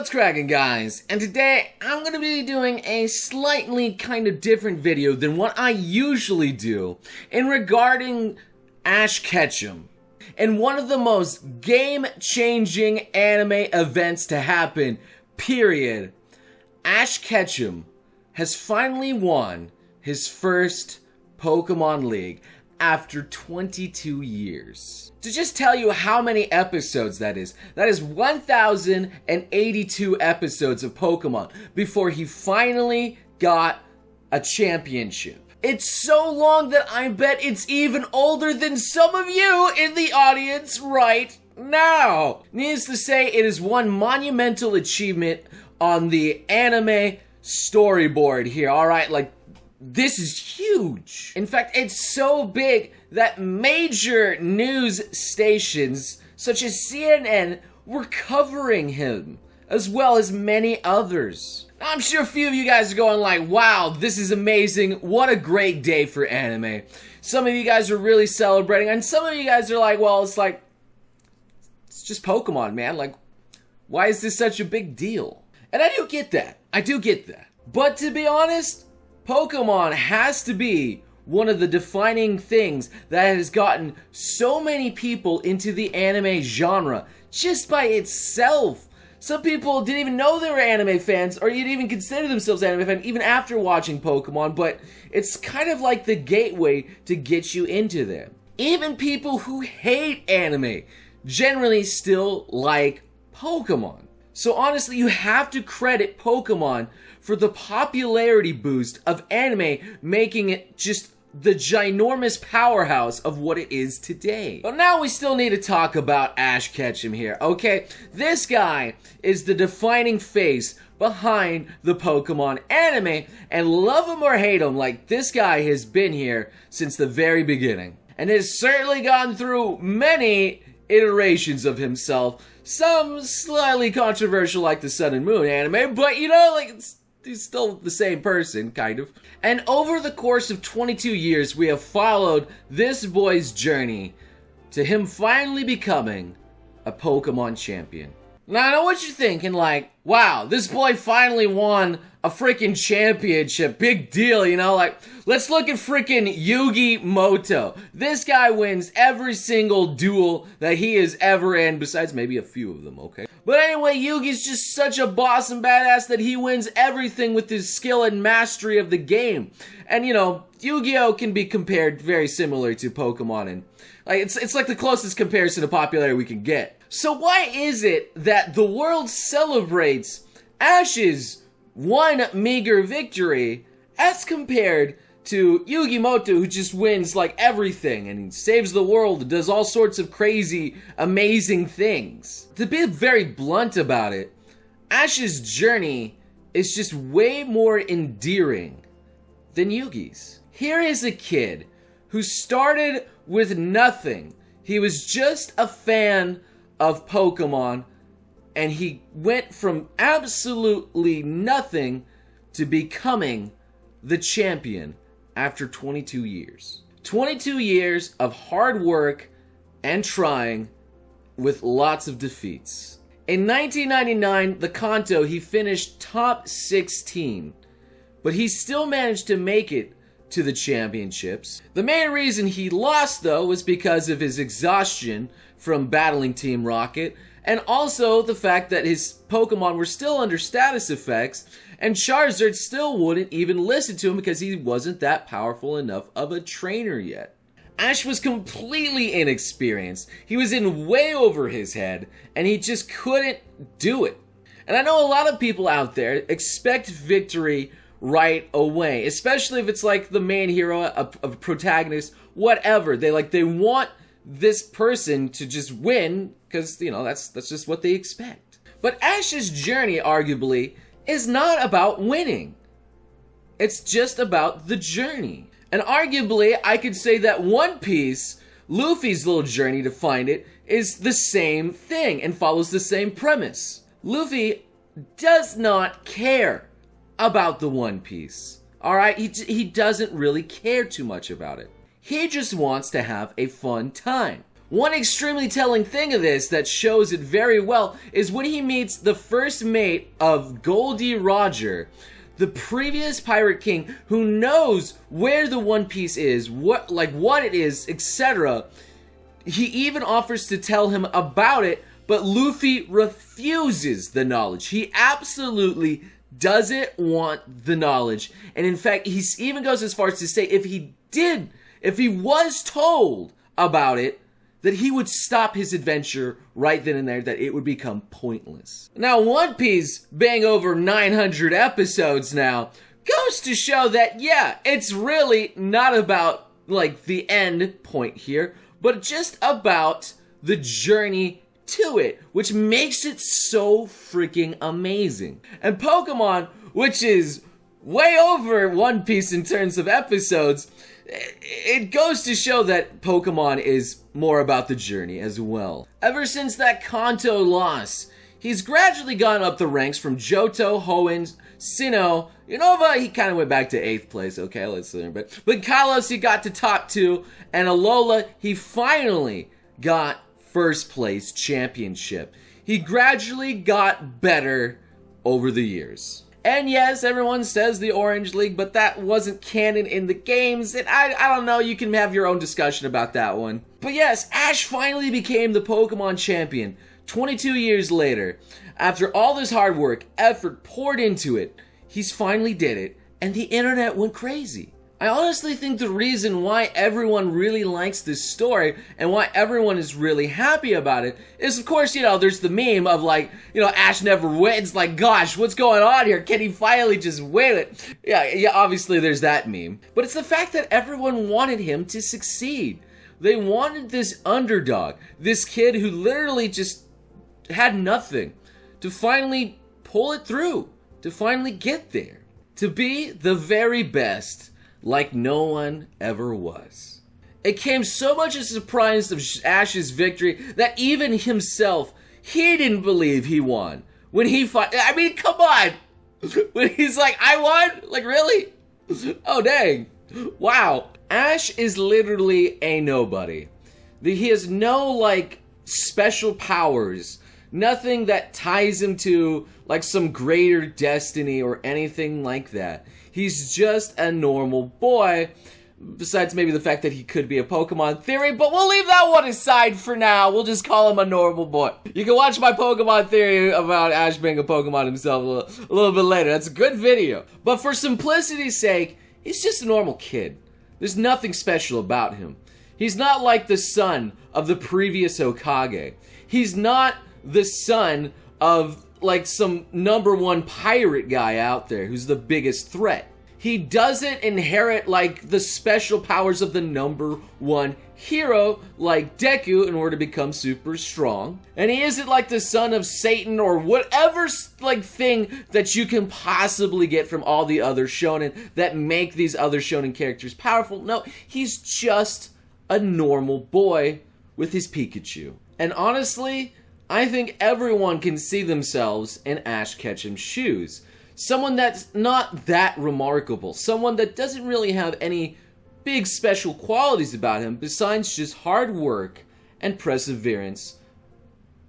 What's cracking, guys? And today I'm going to be doing a slightly kind of different video than what I usually do in regarding Ash Ketchum. And one of the most game-changing anime events to happen, period. Ash Ketchum has finally won his first Pokemon League after 22 years. To just tell you how many episodes that is 1,082 episodes of Pokemon before he finally got a championship. It's so long that I bet it's even older than some of you in the audience right now. Needless to say, it is one monumental achievement on the anime storyboard here, alright? Like, this is huge. In fact, it's so big that major news stations such as CNN were covering him, as well as many others. I'm sure a few of you guys are going like, wow, this is amazing. What a great day for anime. Some of you guys are really celebrating, and some of you guys are like, well, it's just Pokemon, man. Like, why is this such a big deal? And I do get that. But to be honest, Pokemon has to be one of the defining things that has gotten so many people into the anime genre just by itself. Some people didn't even know they were anime fans, or didn't even consider themselves anime fans even after watching Pokemon, but it's kind of like the gateway to get you into them. Even people who hate anime generally still like Pokemon. So honestly, you have to credit Pokemon for the popularity boost of anime, making it just the ginormous powerhouse of what it is today. But now we still need to talk about Ash Ketchum here, okay? This guy is the defining face behind the Pokemon anime, and love him or hate him, like, this guy has been here since the very beginning. And has certainly gone through many iterations of himself, some slightly controversial like the Sun and Moon anime, but you know, like, he's still the same person, kind of. And over the course of 22 years, we have followed this boy's journey to him finally becoming a Pokemon champion. Now, I know what you're thinking, like, wow, this boy finally won a freaking championship. Big deal, you know? Like, let's look at freaking Yugi Muto. This guy wins every single duel that he has ever in, besides maybe a few of them, okay? But anyway, Yugi's just such a boss and badass that he wins everything with his skill and mastery of the game. And, you know, Yu-Gi-Oh! Can be compared very similar to Pokemon, and like it's like the closest comparison to popularity we can get. So why is it that the world celebrates Ash's one meager victory as compared to Yugi Muto, who just wins like everything and he saves the world and does all sorts of crazy, amazing things? To be very blunt about it, Ash's journey is just way more endearing than Yugi's. Here is a kid who started with nothing. He was just a fan of Pokemon, and he went from absolutely nothing to becoming the champion after 22 years. 22 years of hard work and trying with lots of defeats. In 1999, the Kanto, he finished top 16, but he still managed to make it to the championships. The main reason he lost, though, was because of his exhaustion from battling Team Rocket, and also the fact that his Pokemon were still under status effects, and Charizard still wouldn't even listen to him because he wasn't that powerful enough of a trainer yet. Ash was completely inexperienced. He was in way over his head, and he just couldn't do it. And I know a lot of people out there expect victory right away, especially if it's like the main hero, a protagonist, whatever. They want this person to just win because, you know, that's just what they expect. But Ash's journey, arguably, is not about winning. It's just about the journey. And arguably, I could say that One Piece, Luffy's little journey to find it, is the same thing and follows the same premise. Luffy does not care about the One Piece. Alright? He doesn't really care too much about it. He just wants to have a fun time. One extremely telling thing of this that shows it very well is when he meets the first mate of Goldie Roger, the previous Pirate King, who knows where the One Piece is, what it is, etc. He even offers to tell him about it, but Luffy refuses the knowledge. He absolutely doesn't want the knowledge. And in fact, he even goes as far as to say if he was told about it, that he would stop his adventure right then and there, that it would become pointless. Now, One Piece, being over 900 episodes now, goes to show that, yeah, it's really not about, like, the end point here, but just about the journey to it, which makes it so freaking amazing. And Pokemon, which is way over One Piece in terms of episodes, it goes to show that Pokemon is more about the journey as well. Ever since that Kanto loss, he's gradually gone up the ranks from Johto, Hoenn, Sinnoh, Unova, he kind of went back to 8th place, okay, let's learn, but Kalos, he got to top 2, and Alola, he finally got first place championship. He gradually got better over the years. And yes, everyone says the Orange League, but that wasn't canon in the games, and I don't know, you can have your own discussion about that one. But yes, Ash finally became the Pokemon champion 22 years later. After all this hard work, effort poured into it, he's finally did it, and the internet went crazy. I honestly think the reason why everyone really likes this story and why everyone is really happy about it is, of course, there's the meme of like, Ash never wins. Like, gosh, what's going on here? Can he finally just win it? Yeah, obviously there's that meme. But it's the fact that everyone wanted him to succeed. They wanted this underdog, this kid who literally just had nothing, to finally pull it through, to finally get there, to be the very best, like no one ever was. It came so much as a surprise of Ash's victory that even himself, he didn't believe he won. When he fought, I mean, come on! When he's like, I won? Like, really? Oh, dang. Wow. Ash is literally a nobody. He has no, like, special powers. Nothing that ties him to, like, some greater destiny or anything like that. He's just a normal boy, besides maybe the fact that he could be a Pokemon theory, but we'll leave that one aside for now. We'll just call him a normal boy. You can watch my Pokemon theory about Ash being a Pokemon himself a little bit later. That's a good video. But for simplicity's sake, he's just a normal kid. There's nothing special about him. He's not like the son of the previous Hokage. He's not the son of like some #1 pirate guy out there who's the biggest threat. He doesn't inherit like the special powers of the #1 hero like Deku in order to become super strong. And he isn't like the son of Satan or whatever like thing that you can possibly get from all the other shonen that make these other shonen characters powerful. No, he's just a normal boy with his Pikachu. And honestly, I think everyone can see themselves in Ash Ketchum's shoes. Someone that's not that remarkable. Someone that doesn't really have any big special qualities about him besides just hard work and perseverance.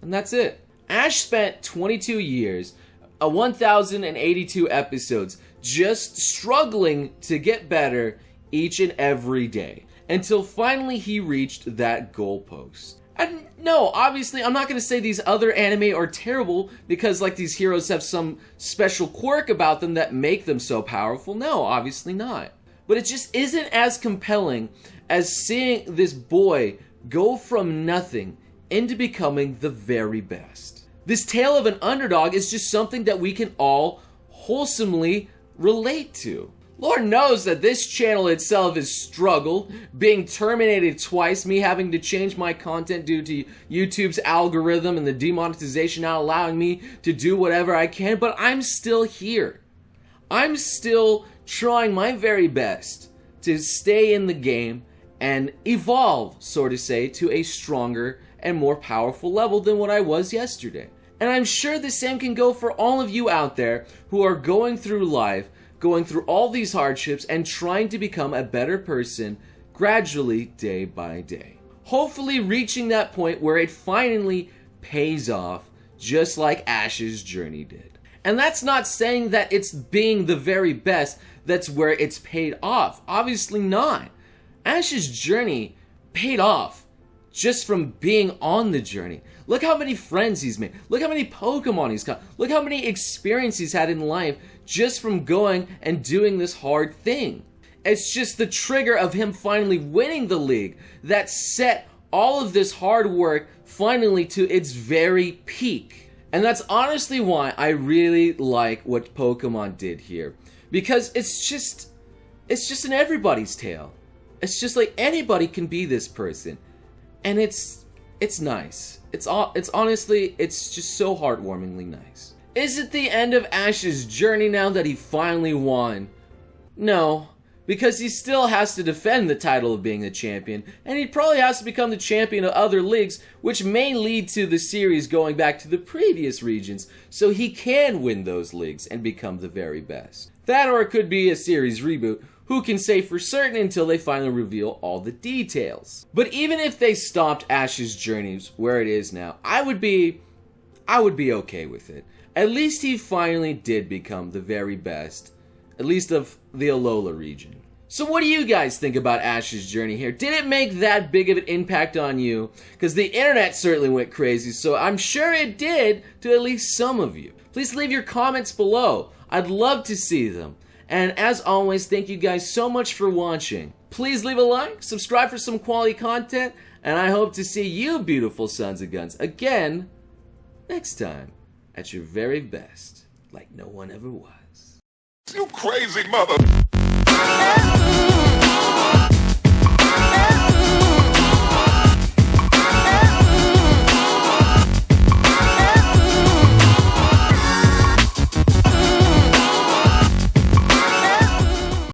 And that's it. Ash spent 22 years, 1,082 episodes, just struggling to get better each and every day. Until finally he reached that goalpost. And no, obviously, I'm not going to say these other anime are terrible because, like, these heroes have some special quirk about them that make them so powerful. No, obviously not. But it just isn't as compelling as seeing this boy go from nothing into becoming the very best. This tale of an underdog is just something that we can all wholesomely relate to. Lord knows that this channel itself has struggled, being terminated twice, me having to change my content due to YouTube's algorithm and the demonetization not allowing me to do whatever I can, but I'm still here. I'm still trying my very best to stay in the game and evolve, so to say, to a stronger and more powerful level than what I was yesterday. And I'm sure the same can go for all of you out there who are going through life, going through all these hardships and trying to become a better person gradually day by day. hopefully reaching that point where it finally pays off, just like Ash's journey did. And that's not saying that it's being the very best that's where it's paid off. Obviously not. Ash's journey paid off just from being on the journey. Look how many friends he's made. Look how many Pokemon he's caught. Look how many experiences he's had in life just from going and doing this hard thing. It's just the trigger of him finally winning the league that set all of this hard work finally to its very peak. And that's honestly why I really like what Pokemon did here. Because it's just an everybody's tale. It's just like anybody can be this person. And it's nice. It's honestly, it's just so heartwarmingly nice. Is it the end of Ash's journey now that he finally won? No, because he still has to defend the title of being the champion, and he probably has to become the champion of other leagues, which may lead to the series going back to the previous regions, so he can win those leagues and become the very best. That, or it could be a series reboot. Who can say for certain until they finally reveal all the details. But even if they stopped Ash's journeys where it is now, I would be okay with it. At least he finally did become the very best, at least of the Alola region. So what do you guys think about Ash's journey here? Did it make that big of an impact on you? Because the internet certainly went crazy, so I'm sure it did to at least some of you. Please leave your comments below. I'd love to see them. And as always, thank you guys so much for watching. Please leave a like, subscribe for some quality content, and I hope to see you beautiful sons of guns again next time at your very best, like no one ever was. You crazy mother...